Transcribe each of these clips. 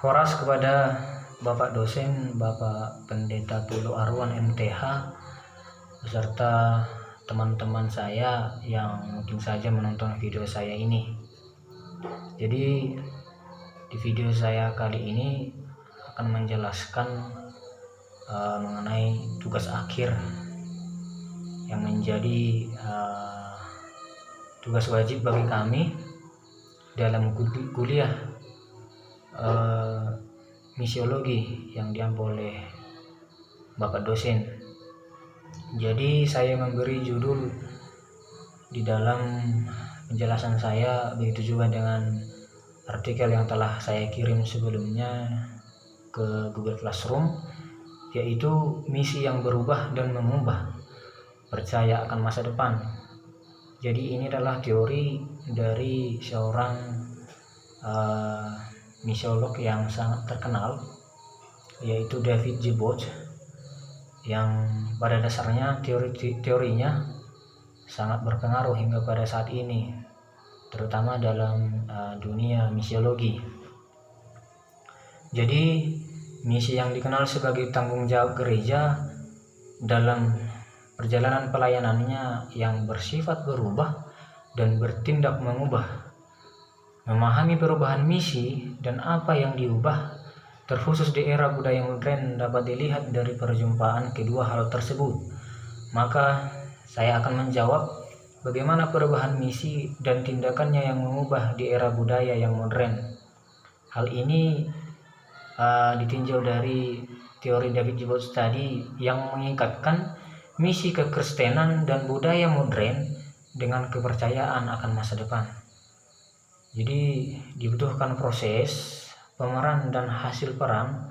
Horas kepada Bapak dosen, Bapak Pendeta Tulu Arwan MTH, beserta teman-teman saya yang mungkin saja menonton video saya ini. Jadi di video saya kali ini akan menjelaskan mengenai tugas akhir yang menjadi tugas wajib bagi kami dalam kuliah misiologi yang diambil oleh Bapak dosen. Jadi saya memberi judul di dalam penjelasan saya, begitu juga dengan artikel yang telah saya kirim sebelumnya ke Google Classroom, yaitu misi yang berubah dan mengubah, percaya akan masa depan. Jadi ini adalah teori dari seorang misiolog yang sangat terkenal, yaitu David Jibot, yang pada dasarnya teorinya sangat berpengaruh hingga pada saat ini, terutama dalam dunia misiologi. Jadi misi yang dikenal sebagai tanggung jawab gereja dalam perjalanan pelayanannya yang bersifat berubah dan bertindak mengubah. Memahami perubahan misi dan apa yang diubah, terkhusus di era budaya modern, dapat dilihat dari perjumpaan kedua hal tersebut. Maka saya akan menjawab bagaimana perubahan misi dan tindakannya yang mengubah di era budaya yang modern. Hal ini ditinjau dari teori David Jibot tadi yang mengikatkan misi kekristenan dan budaya modern dengan kepercayaan akan masa depan. Jadi dibutuhkan proses pemeran dan hasil peran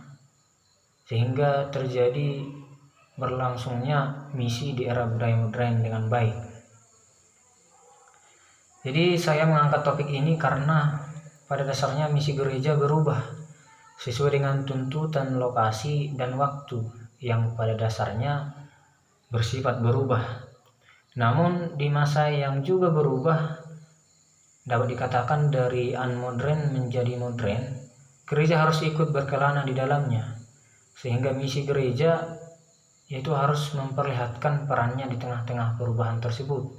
sehingga terjadi berlangsungnya misi di era budaya modern dengan baik. Jadi saya mengangkat topik ini karena pada dasarnya misi gereja berubah sesuai dengan tuntutan lokasi dan waktu yang pada dasarnya bersifat berubah. Namun di masa yang juga berubah, dapat dikatakan dari unmodern menjadi modern, gereja harus ikut berkelana di dalamnya, sehingga misi gereja yaitu harus memperlihatkan perannya di tengah-tengah perubahan tersebut.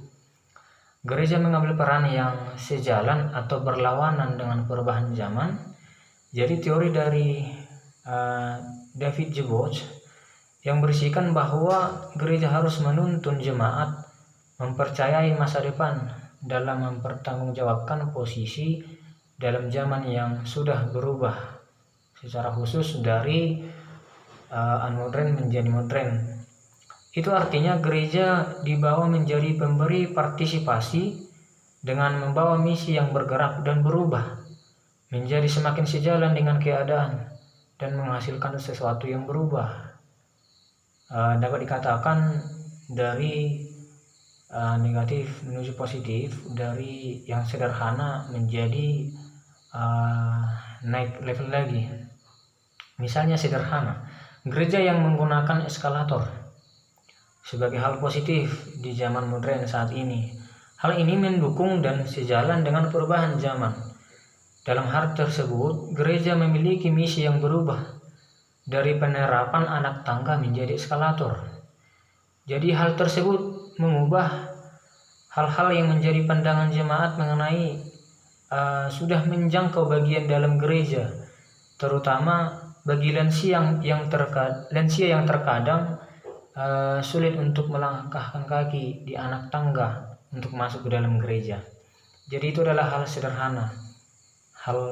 Gereja mengambil peran yang sejalan atau berlawanan dengan perubahan zaman. Jadi teori dari David Jibot yang berisikan bahwa gereja harus menuntun jemaat mempercayai masa depan dalam mempertanggungjawabkan posisi dalam zaman yang sudah berubah, secara khusus dari unmodern menjadi modern. Itu artinya gereja dibawa menjadi pemberi partisipasi dengan membawa misi yang bergerak dan berubah, menjadi semakin sejalan dengan keadaan dan menghasilkan sesuatu yang berubah. Dapat dikatakan dari negatif menuju positif, dari yang sederhana menjadi naik level lagi. Misalnya sederhana, gereja yang menggunakan eskalator sebagai hal positif di zaman modern saat ini. Hal ini mendukung dan sejalan dengan perubahan zaman. Dalam hal tersebut, gereja memiliki misi yang berubah dari penerapan anak tangga menjadi eskalator. Jadi hal tersebut mengubah hal-hal yang menjadi pandangan jemaat mengenai sudah menjangkau bagian dalam gereja, terutama bagi lansia yang terkadang sulit untuk melangkahkan kaki di anak tangga untuk masuk ke dalam gereja. Jadi itu adalah hal sederhana,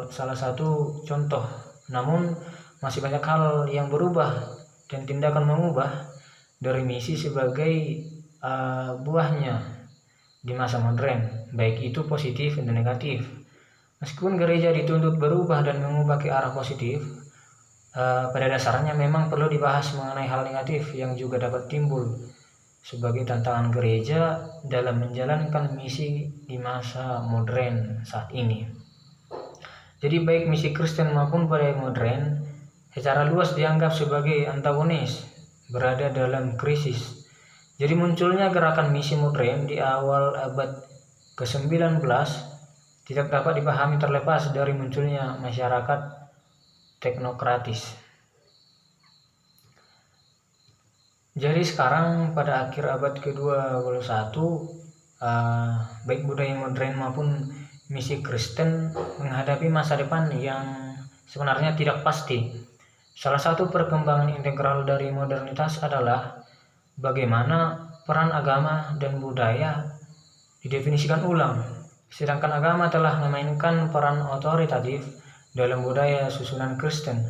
salah satu contoh. Namun masih banyak hal yang berubah dan tindakan mengubah dari misi sebagai buahnya di masa modern, baik itu positif dan negatif. Meskipun gereja dituntut berubah dan mengubah ke arah positif, pada dasarnya memang perlu dibahas mengenai hal negatif yang juga dapat timbul sebagai tantangan gereja dalam menjalankan misi di masa modern saat ini. Jadi baik misi Kristen maupun budaya modern secara luas dianggap sebagai antagonis, berada dalam krisis. Jadi munculnya gerakan misi modern di awal abad ke-19 tidak dapat dipahami terlepas dari munculnya masyarakat teknokratis. Jadi sekarang pada akhir abad ke-21, baik budaya modern maupun misi Kristen menghadapi masa depan yang sebenarnya tidak pasti. Salah satu perkembangan integral dari modernitas adalah bagaimana peran agama dan budaya didefinisikan ulang. Sedangkan agama telah memainkan peran otoritatif dalam budaya susunan Kristen,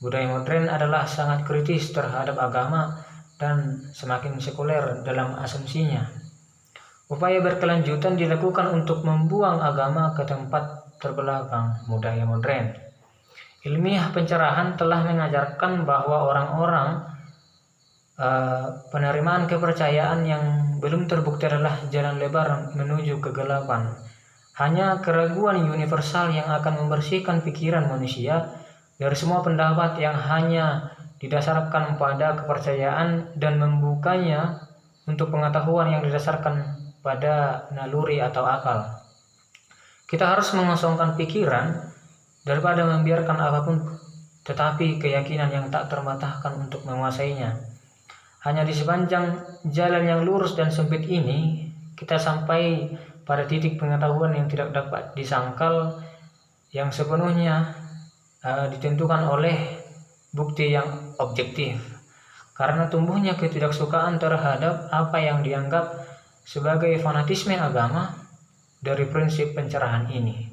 budaya modern adalah sangat kritis terhadap agama dan semakin sekuler dalam asumsinya. Upaya berkelanjutan dilakukan untuk membuang agama ke tempat terbelakang budaya modern. Ilmiah pencerahan telah mengajarkan bahwa orang-orang penerimaan kepercayaan yang belum terbukti adalah jalan lebar menuju kegelapan. Hanya keraguan universal yang akan membersihkan pikiran manusia dari semua pendapat yang hanya didasarkan pada kepercayaan dan membukanya untuk pengetahuan yang didasarkan pada naluri atau akal. Kita harus mengosongkan pikiran daripada membiarkan apapun tetapi keyakinan yang tak termatahkan untuk menguasainya. Hanya di sepanjang jalan yang lurus dan sempit ini kita sampai pada titik pengetahuan yang tidak dapat disangkal, yang sepenuhnya ditentukan oleh bukti yang objektif. Karena tumbuhnya ketidaksukaan terhadap apa yang dianggap sebagai fanatisme agama dari prinsip pencerahan ini.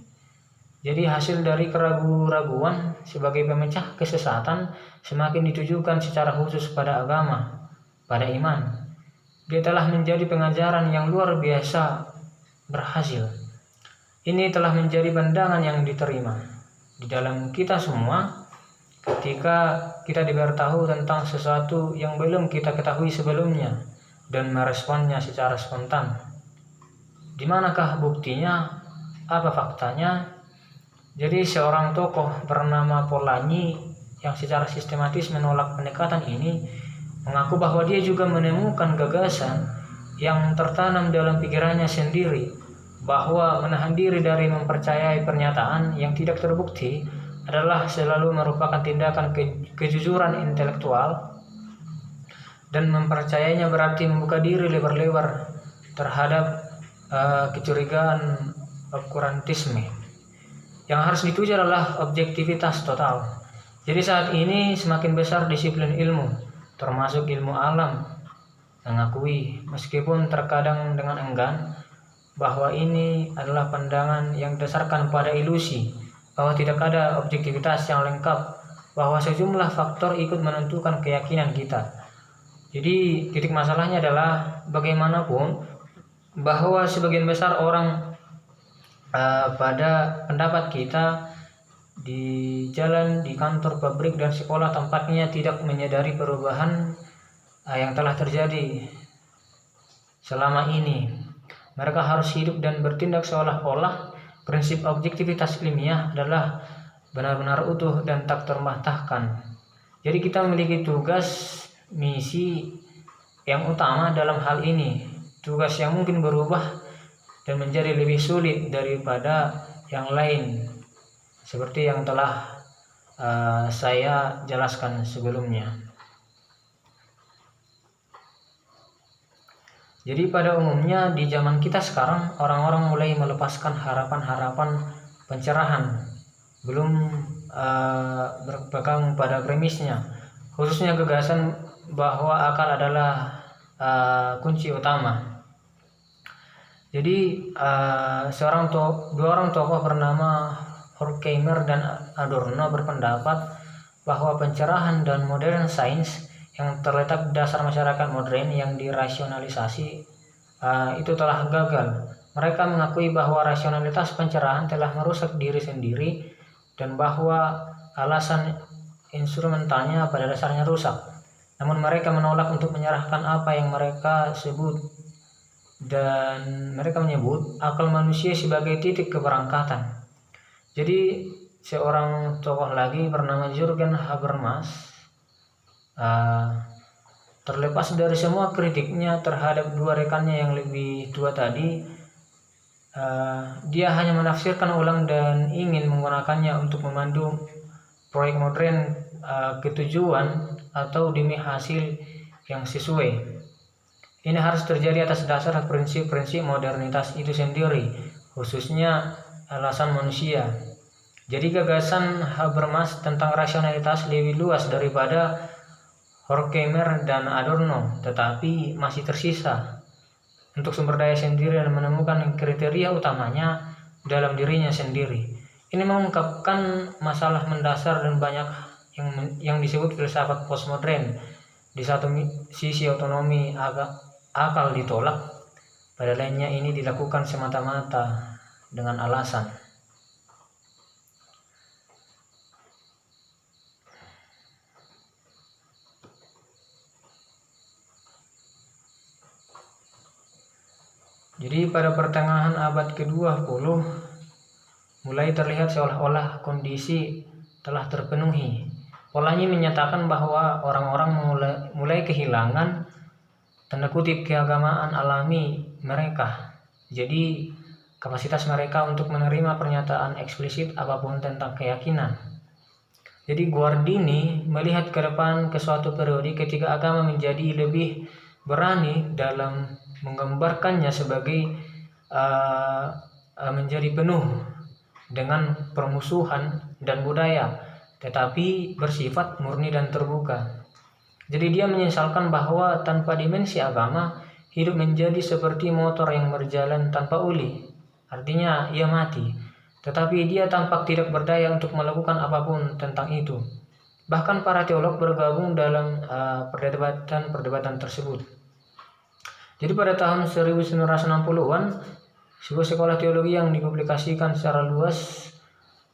Jadi hasil dari keraguan-raguan sebagai pemecah kesesatan semakin ditujukan secara khusus pada agama, pada iman. Dia telah menjadi pengajaran yang luar biasa berhasil. Ini telah menjadi pandangan yang diterima di dalam kita semua ketika kita diberitahu tentang sesuatu yang belum kita ketahui sebelumnya dan meresponnya secara spontan. Di manakah buktinya? Apa faktanya? Jadi seorang tokoh bernama Polanyi yang secara sistematis menolak pendekatan ini mengaku bahwa dia juga menemukan gagasan yang tertanam dalam pikirannya sendiri, bahwa menahan diri dari mempercayai pernyataan yang tidak terbukti adalah selalu merupakan tindakan kejujuran intelektual, dan mempercayainya berarti membuka diri lebar-lebar terhadap kecurigaan obskurantisme. Yang harus dituju adalah objektivitas total. Jadi saat ini semakin besar disiplin ilmu, termasuk ilmu alam, mengakui meskipun terkadang dengan enggan bahwa ini adalah pandangan yang didasarkan pada ilusi, bahwa tidak ada objektivitas yang lengkap, bahwa sejumlah faktor ikut menentukan keyakinan kita. Jadi titik masalahnya adalah bagaimanapun bahwa sebagian besar orang pada pendapat kita di jalan, di kantor, pabrik, dan sekolah tampaknya tidak menyadari perubahan yang telah terjadi selama ini. Mereka harus hidup dan bertindak seolah-olah prinsip objektivitas ilmiah adalah benar-benar utuh dan tak termatahkan. Jadi kita memiliki tugas, misi yang utama dalam hal ini, tugas yang mungkin berubah dan menjadi lebih sulit daripada yang lain, seperti yang telah saya jelaskan sebelumnya. Jadi pada umumnya di zaman kita sekarang orang-orang mulai melepaskan harapan-harapan pencerahan, belum berpegang pada premisnya, khususnya gagasan bahwa akal adalah kunci utama. Jadi dua orang tokoh bernama Horkheimer dan Adorno berpendapat bahwa pencerahan dan modern sains yang terletak di dasar masyarakat modern yang dirasionalisasi itu telah gagal. Mereka mengakui bahwa rasionalitas pencerahan telah merusak diri sendiri dan bahwa alasan instrumentalnya pada dasarnya rusak. Namun mereka menolak untuk menyerahkan apa yang mereka sebut, dan mereka menyebut akal manusia sebagai titik keberangkatan. Jadi seorang tokoh lagi bernama Jürgen Habermas, terlepas dari semua kritiknya terhadap dua rekannya yang lebih tua tadi, dia hanya menafsirkan ulang dan ingin menggunakannya untuk memandu proyek modern ketujuan atau demi hasil yang sesuai. Ini harus terjadi atas dasar prinsip-prinsip modernitas itu sendiri, khususnya alasan manusia. Jadi gagasan Habermas tentang rasionalitas lebih luas daripada Horkheimer dan Adorno, tetapi masih tersisa untuk sumber daya sendiri dan menemukan kriteria utamanya dalam dirinya sendiri. Ini mengungkapkan masalah mendasar dan banyak yang disebut filsafat postmodern. Di satu sisi otonomi akal ditolak, pada lainnya ini dilakukan semata-mata dengan alasan. Jadi pada pertengahan abad ke-20 mulai terlihat seolah-olah kondisi telah terpenuhi. Polanya menyatakan bahwa orang-orang mulai kehilangan tanda kutip keagamaan alami mereka. Jadi kapasitas mereka untuk menerima pernyataan eksplisit apapun tentang keyakinan. Jadi Guardini melihat ke depan ke suatu periode ketika agama menjadi lebih berani dalam menggambarkannya sebagai menjadi penuh dengan permusuhan dan budaya, tetapi bersifat murni dan terbuka. Jadi dia menyesalkan bahwa tanpa dimensi agama, hidup menjadi seperti motor yang berjalan tanpa uli. Artinya ia mati, tetapi dia tampak tidak berdaya untuk melakukan apapun tentang itu. Bahkan para teolog bergabung dalam perdebatan tersebut. Jadi pada tahun 1960-an, sebuah sekolah teologi yang dipublikasikan secara luas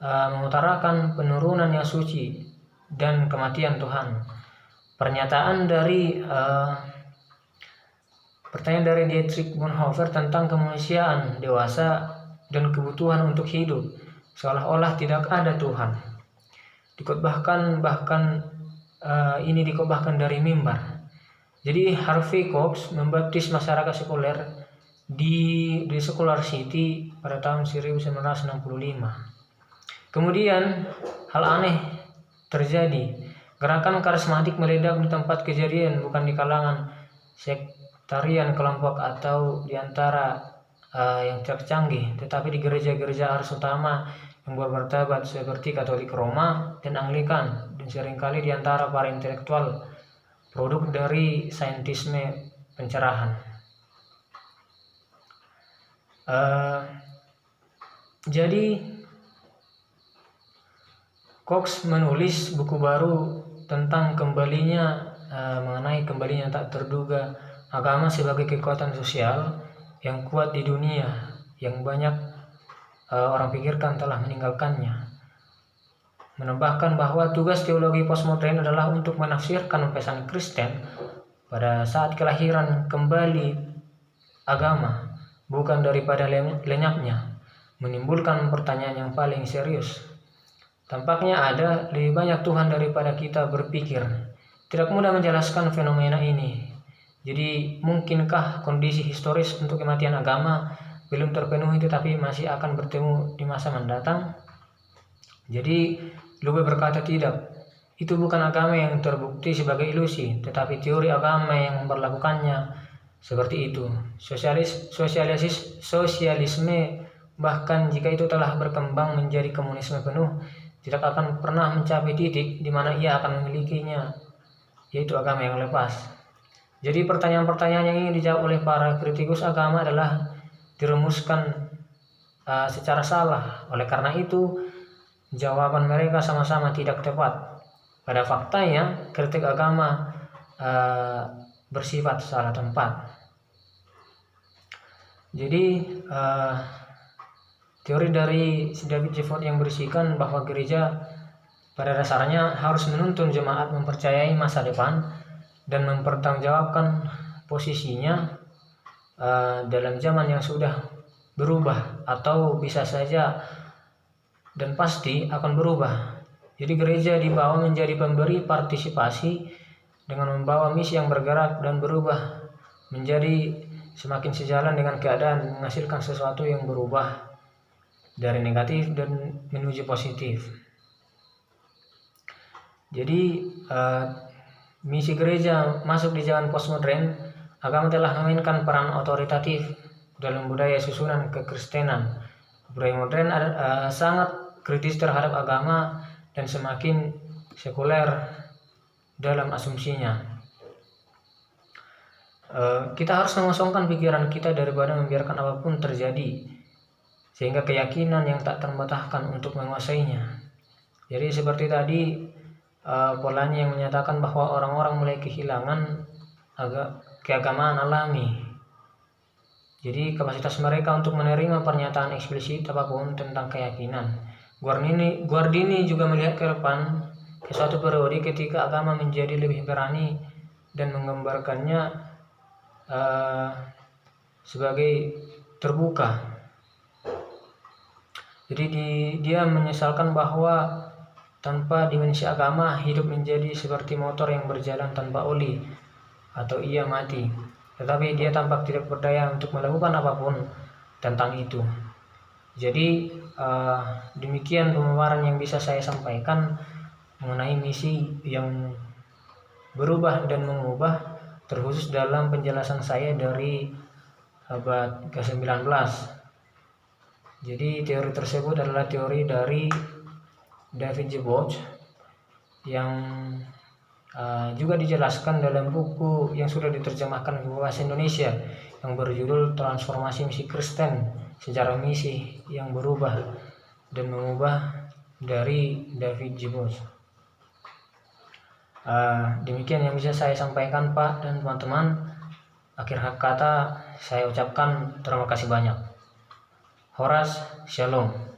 mengutarakan penurunan yang suci dan kematian Tuhan. Pertanyaan dari Dietrich Bonhoeffer tentang kemanusiaan dewasa dan kebutuhan untuk hidup, seolah-olah tidak ada Tuhan. Ini dikotbahkan dari mimbar. Jadi Harvey Cox membaptis masyarakat sekuler di Scholar City pada tahun 1965. Kemudian hal aneh terjadi. Gerakan karismatik meledak di tempat kejadian, bukan di kalangan sektarian kelompok atau di antara yang tercanggih, tetapi di gereja-gereja arus utama yang bermartabat seperti Katolik Roma dan Anglikan, dan seringkali di antara para intelektual produk dari saintisme pencerahan. Jadi Cox menulis buku baru tentang mengenai kembalinya tak terduga agama sebagai kekuatan sosial yang kuat di dunia yang banyak orang pikirkan telah meninggalkannya. Menambahkan bahwa tugas teologi postmodern adalah untuk menafsirkan pesan Kristen pada saat kelahiran kembali agama, bukan daripada lenyapnya, menimbulkan pertanyaan yang paling serius. Tampaknya ada lebih banyak Tuhan daripada kita berpikir. Tidak mudah menjelaskan fenomena ini. Jadi mungkinkah kondisi historis untuk kematian agama belum terpenuhi tetapi masih akan bertemu di masa mendatang? Jadi Lube berkata tidak, itu bukan agama yang terbukti sebagai ilusi, tetapi teori agama yang memperlakukannya seperti itu. Sosialisme bahkan jika itu telah berkembang menjadi komunisme penuh, tidak akan pernah mencapai titik di mana ia akan memilikinya, yaitu agama yang lepas. Jadi pertanyaan-pertanyaan yang ingin dijawab oleh para kritikus agama adalah dirumuskan secara salah. Oleh karena itu, jawaban mereka sama-sama tidak tepat. Pada faktanya, kritik agama bersifat salah tempat. Jadi, teori dari David Jefford yang berisikan bahwa gereja pada dasarnya harus menuntun jemaat mempercayai masa depan dan mempertanggungjawabkan posisinya dalam zaman yang sudah berubah atau bisa saja dan pasti akan berubah. Jadi gereja dibawa menjadi pemberi partisipasi dengan membawa misi yang bergerak dan berubah menjadi semakin sejalan dengan keadaan, menghasilkan sesuatu yang berubah dari negatif dan menuju positif. Jadi misi gereja masuk di zaman postmodern, agama telah memainkan peran otoritatif dalam budaya susunan kekristenan. Budaya modern sangat kritis terhadap agama dan semakin sekuler dalam asumsinya. Kita harus mengosongkan pikiran kita daripada membiarkan apapun terjadi, sehingga keyakinan yang tak terbantahkan untuk menguasainya. Jadi seperti tadi polanya yang menyatakan bahwa orang-orang mulai kehilangan keagamaan alami. Jadi kapasitas mereka untuk menerima pernyataan eksplisit apapun tentang keyakinan. Guardini juga melihat ke depan ke suatu periode ketika agama menjadi lebih berani dan menggambarkannya sebagai terbuka. Jadi dia menyesalkan bahwa tanpa dimensi agama, hidup menjadi seperti motor yang berjalan tanpa oli atau ia mati. Tetapi dia tampak tidak berdaya untuk melakukan apapun tentang itu. Jadi demikian pemaparan yang bisa saya sampaikan mengenai misi yang berubah dan mengubah, terkhusus dalam penjelasan saya dari abad ke-19. Jadi teori tersebut adalah teori dari David Gebauch yang juga dijelaskan dalam buku yang sudah diterjemahkan ke bahasa Indonesia yang berjudul Transformasi Misi Kristen, Sejarah Misi yang Berubah dan Mengubah dari David Gebauch. Demikian yang bisa saya sampaikan Pak dan teman-teman. Akhir kata saya ucapkan terima kasih banyak. Horas, Shalom.